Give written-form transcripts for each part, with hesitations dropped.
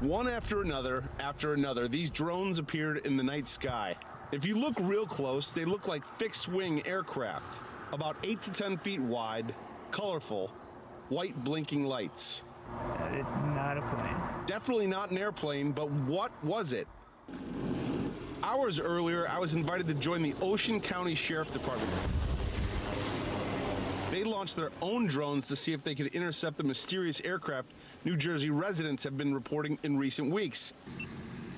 One after another, these drones appeared in the night sky. If you look real close, they look like fixed-wing aircraft, about 8 to 10 feet wide, colorful, white blinking lights. That is not a plane. Definitely not an airplane, but what was it? Hours earlier, I was invited to join the Ocean County Sheriff Department. They launched their own drones to see if they could intercept the mysterious aircraft New Jersey residents have been reporting in recent weeks.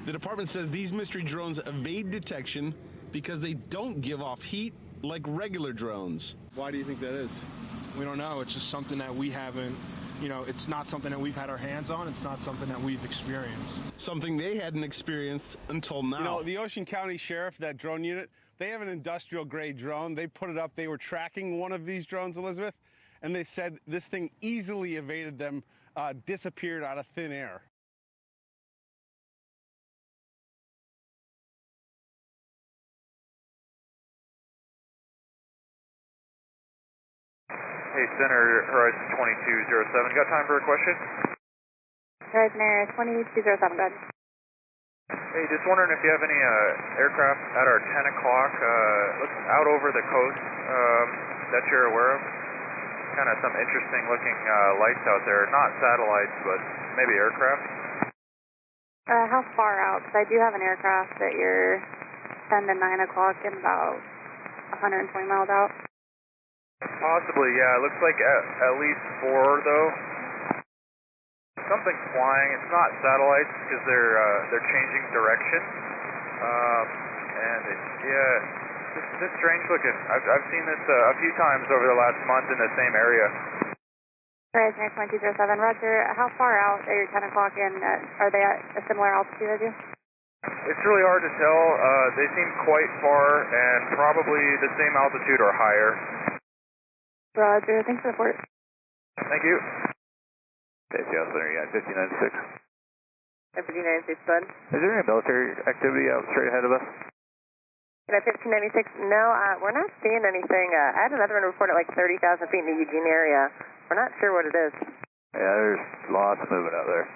The department says these mystery drones evade detection because they don't give off heat like regular drones. Why do you think that is? We don't know. It's just something that we haven't, it's not something that we've had our hands on. It's not something that we've experienced. Something they hadn't experienced until now. The Ocean County Sheriff, that drone unit, they have an industrial grade drone. They put it up. They were tracking one of these drones, Elizabeth, and they said this thing easily evaded them, disappeared out of thin air. Hey, Center, Horizon 2207. Got time for a question? Horizon Air 2207, go ahead. Hey, just wondering if you have any aircraft at our 10 o'clock, looks out over the coast that you're aware of. Kind of some interesting looking lights out there. Not satellites, but maybe aircraft. How far out? Because I do have an aircraft at your 10 to 9 o'clock and about 120 miles out. Possibly, yeah. It looks like at least 4, though. Something's flying. It's not satellites because they're changing direction. It's strange looking. I've seen this a few times over the last month in the same area. Horizon Air 2207, Roger. How far out at your 10 o'clock and are they at a similar altitude as you? It's really hard to tell. They seem quite far and probably the same altitude or higher. Roger. Thanks for the report. Thank you. ACL Center, yeah, 1596. 1596, bud. Is there any military activity out straight ahead of us? 1596, no, we're not seeing anything. I had another one report at like 30,000 feet in the Eugene area. We're not sure what it is. Yeah, there's lots moving out there.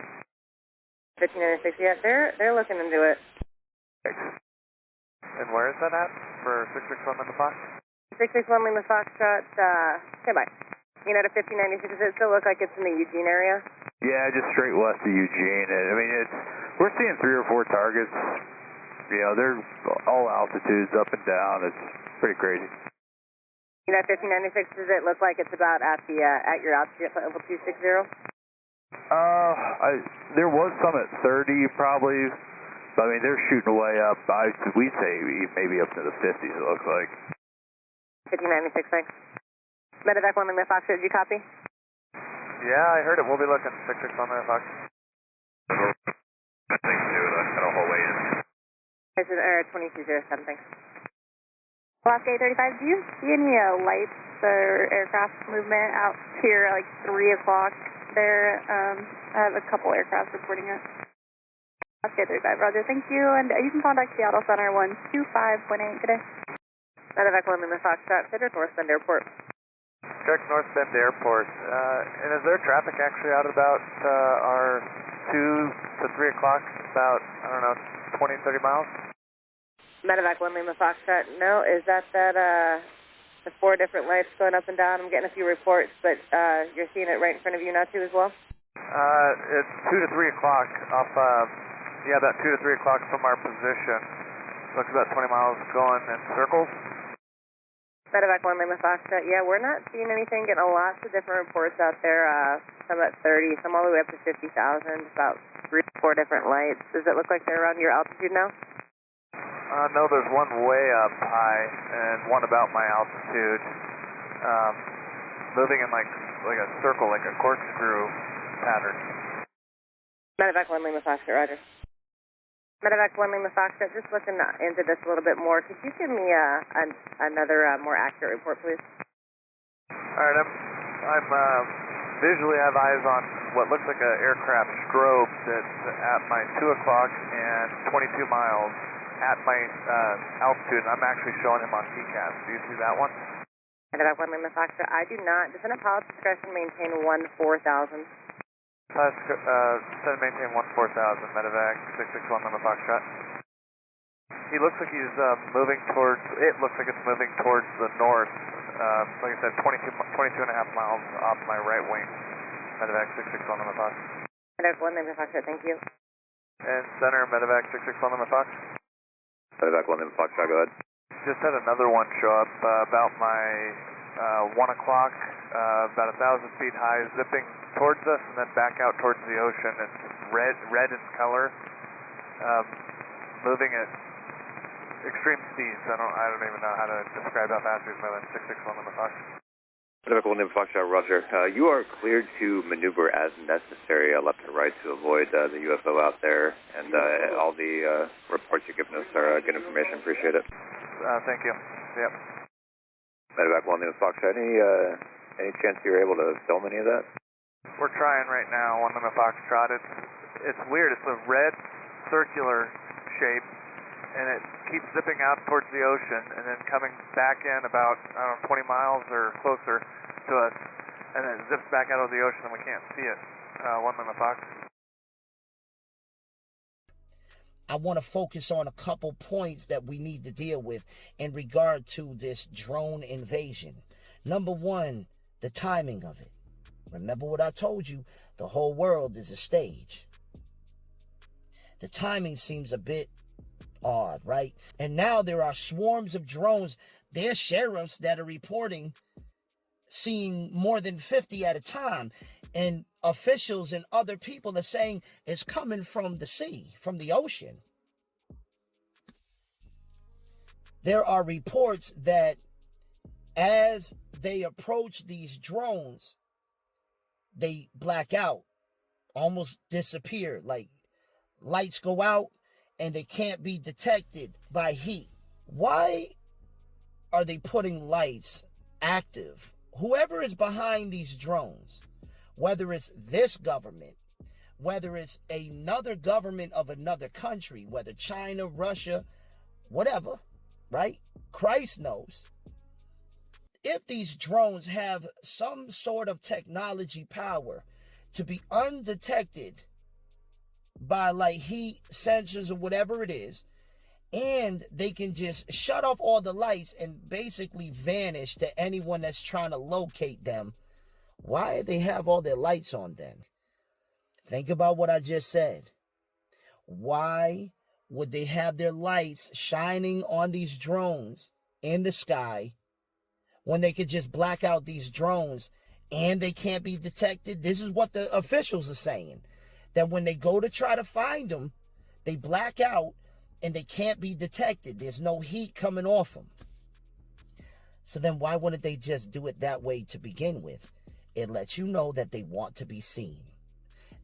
1596, yeah, they're looking into it. Thanks. And where is that at for 661 Lima Fox? 661 Lima Foxtrot, okay, bye. To 1596, does it still look like it's in the Eugene area? Yeah, just straight west of Eugene. I mean, we're seeing 3 or 4 targets. They're all altitudes, up and down. It's pretty crazy. 1596, does it look like it's about at your altitude at level 260? There was some at 30 probably. But, I mean, they're shooting way up. We'd say maybe up to the 50s, it looks like. 1596, thanks. Medevac 1 Lima Fox, did you copy? Yeah, I heard it. We'll be looking. 661 Lima Fox. Thanks, dude. That's got a whole way in. This is Air 2207, thanks. Alaska 835, do you see any lights or aircraft movement out here like 3 o'clock there? I have a couple aircraft reporting it. Alaska 835, Roger, thank you. And you can contact Seattle Center 125.8 today. Medevac 1 Lima Fox, Cedric North Bend Airport. Direct North Bend Airport. And is there traffic actually out about our 2 to 3 o'clock, about, 20, 30 miles? Medevac 1 Lima Foxtrot, no, is that the 4 different lights going up and down? I'm getting a few reports, but you're seeing it right in front of you now too as well? It's 2 to 3 o'clock off, about 2 to 3 o'clock from our position. Looks about 20 miles going in circles. Medevac 1 Lima Foxtrot, yeah, we're not seeing anything, getting lots of different reports out there, some at 30, some all the way up to 50,000, about 3 or 4 different lights. Does it look like they're around your altitude now? No, there's one way up high and one about my altitude. Moving in like a circle, like a corkscrew pattern. Medevac 1 Lima Foxtrot, Roger. Medevac 1 Lima Foxtrot, just looking into this a little bit more. Could you give me another more accurate report, please? All right, I'm visually have eyes on what looks like an aircraft strobe that's at my 2 o'clock and 22 miles at my altitude. I'm actually showing him on TCAS. Do you see that one? Medevac 1 Lima Foxtrot, I do not. Descendant pilot's discretion maintain 1-4000. Set and maintain 14,000, medevac 661 Lima Foxtrot. He looks like he's moving towards, it looks like it's moving towards the north. Like I said, 22 and a half miles off my right wing. Medevac 661 Lima Fox. Medevac 1 Lima Foxtrot, thank you. And center, Medevac 661 Lima Fox. Medevac 1 Lima Foxtrot, go ahead. Just had another one show up about my 1 o'clock, about 1,000 feet high, zipping towards us and then back out towards the ocean. It's red in color, moving at extreme speeds. I don't even know how to describe how fast he's moving. 661 Lima Fox. Medevac 1 Lima Foxtrot, roger. You are cleared to maneuver as necessary, left and right, to avoid the UFO out there, and all the reports you've given us are good information. Appreciate it. Thank you. Yep. Medevac 1 Lima Foxtrot, any chance you're able to film any of that? We're trying right now, 1 Lima Foxtrot. It's weird. It's a red circular shape, and it keeps zipping out towards the ocean and then coming back in about, 20 miles or closer to us, and then it zips back out of the ocean and we can't see it. 1 Lima Fox. I want to focus on a couple points that we need to deal with in regard to this drone invasion. Number one, the timing of it. Remember what I told you, the whole world is a stage. The timing seems a bit odd, right? And now there are swarms of drones. There's sheriffs that are reporting seeing more than 50 at a time. And officials and other people are saying it's coming from the sea, from the ocean. There are reports that as they approach these drones, they black out, almost disappear, like lights go out and they can't be detected by heat. Why are they putting lights active? Whoever is behind these drones, whether it's this government, whether it's another government of another country, whether China, Russia, whatever, right? Christ knows. If these drones have some sort of technology power to be undetected by like heat sensors or whatever it is, and they can just shut off all the lights and basically vanish to anyone that's trying to locate them, why do they have all their lights on then? Think about what I just said. Why would they have their lights shining on these drones in the sky when they could just black out these drones and they can't be detected? This is what the officials are saying, that when they go to try to find them, they black out and they can't be detected. There's no heat coming off them. So then why wouldn't they just do it that way to begin with? It lets you know that they want to be seen.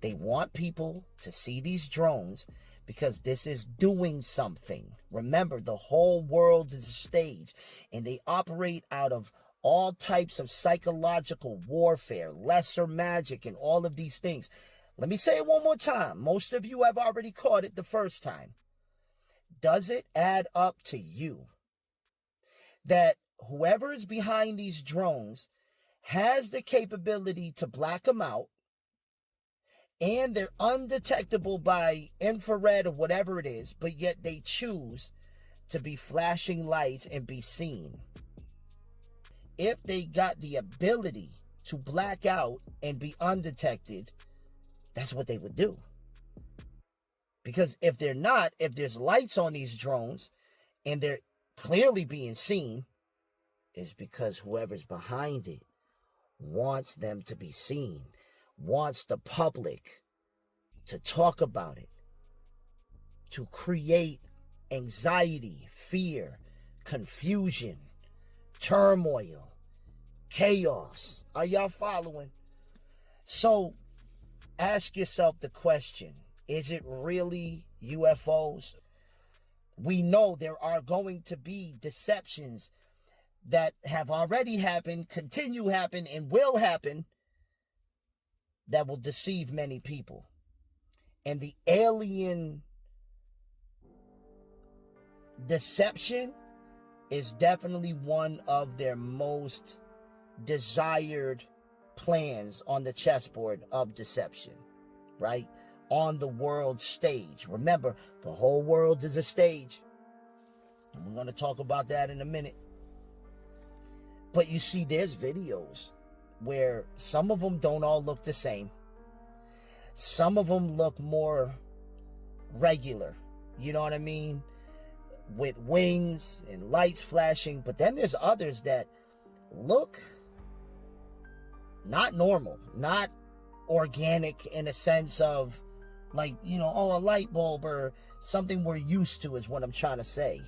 They want people to see these drones because this is doing something. Remember, the whole world is a stage, and they operate out of all types of psychological warfare, lesser magic, and all of these things. Let me say it one more time. Most of you have already caught it the first time. Does it add up to you that whoever is behind these drones has the capability to black them out, and they're undetectable by infrared or whatever it is, but yet they choose to be flashing lights and be seen? If they got the ability to black out and be undetected, that's what they would do. Because if they're not, if there's lights on these drones and they're clearly being seen, it's because whoever's behind it wants them to be seen, wants the public to talk about it, to create anxiety, fear, confusion, turmoil, chaos. Are y'all following? So ask yourself the question, is it really UFOs? We know there are going to be deceptions that have already happened, continue to happen, and will happen that will deceive many people. And the alien deception is definitely one of their most desired plans on the chessboard of deception. right? On the world stage. Remember, the whole world is a stage. And we're going to talk about that in a minute. But you see, there's videos where some of them don't all look the same. Some of them look more regular, you know what I mean? With wings and lights flashing. But then there's others that look not normal, not organic in a sense of like, you know, oh, a light bulb or something we're used to is what I'm trying to say.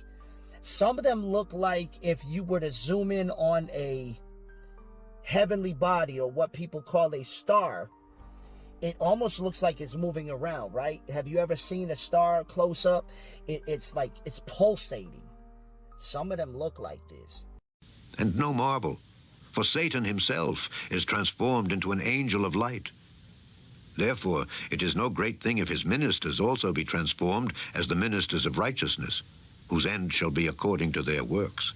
Some of them look like if you were to zoom in on a heavenly body, or what people call a star, it almost looks like it's moving around, right? Have you ever seen a star close up? It's like it's pulsating. Some of them look like this. And no marvel, for Satan himself is transformed into an angel of light. Therefore, it is no great thing if his ministers also be transformed as the ministers of righteousness, whose end shall be according to their works.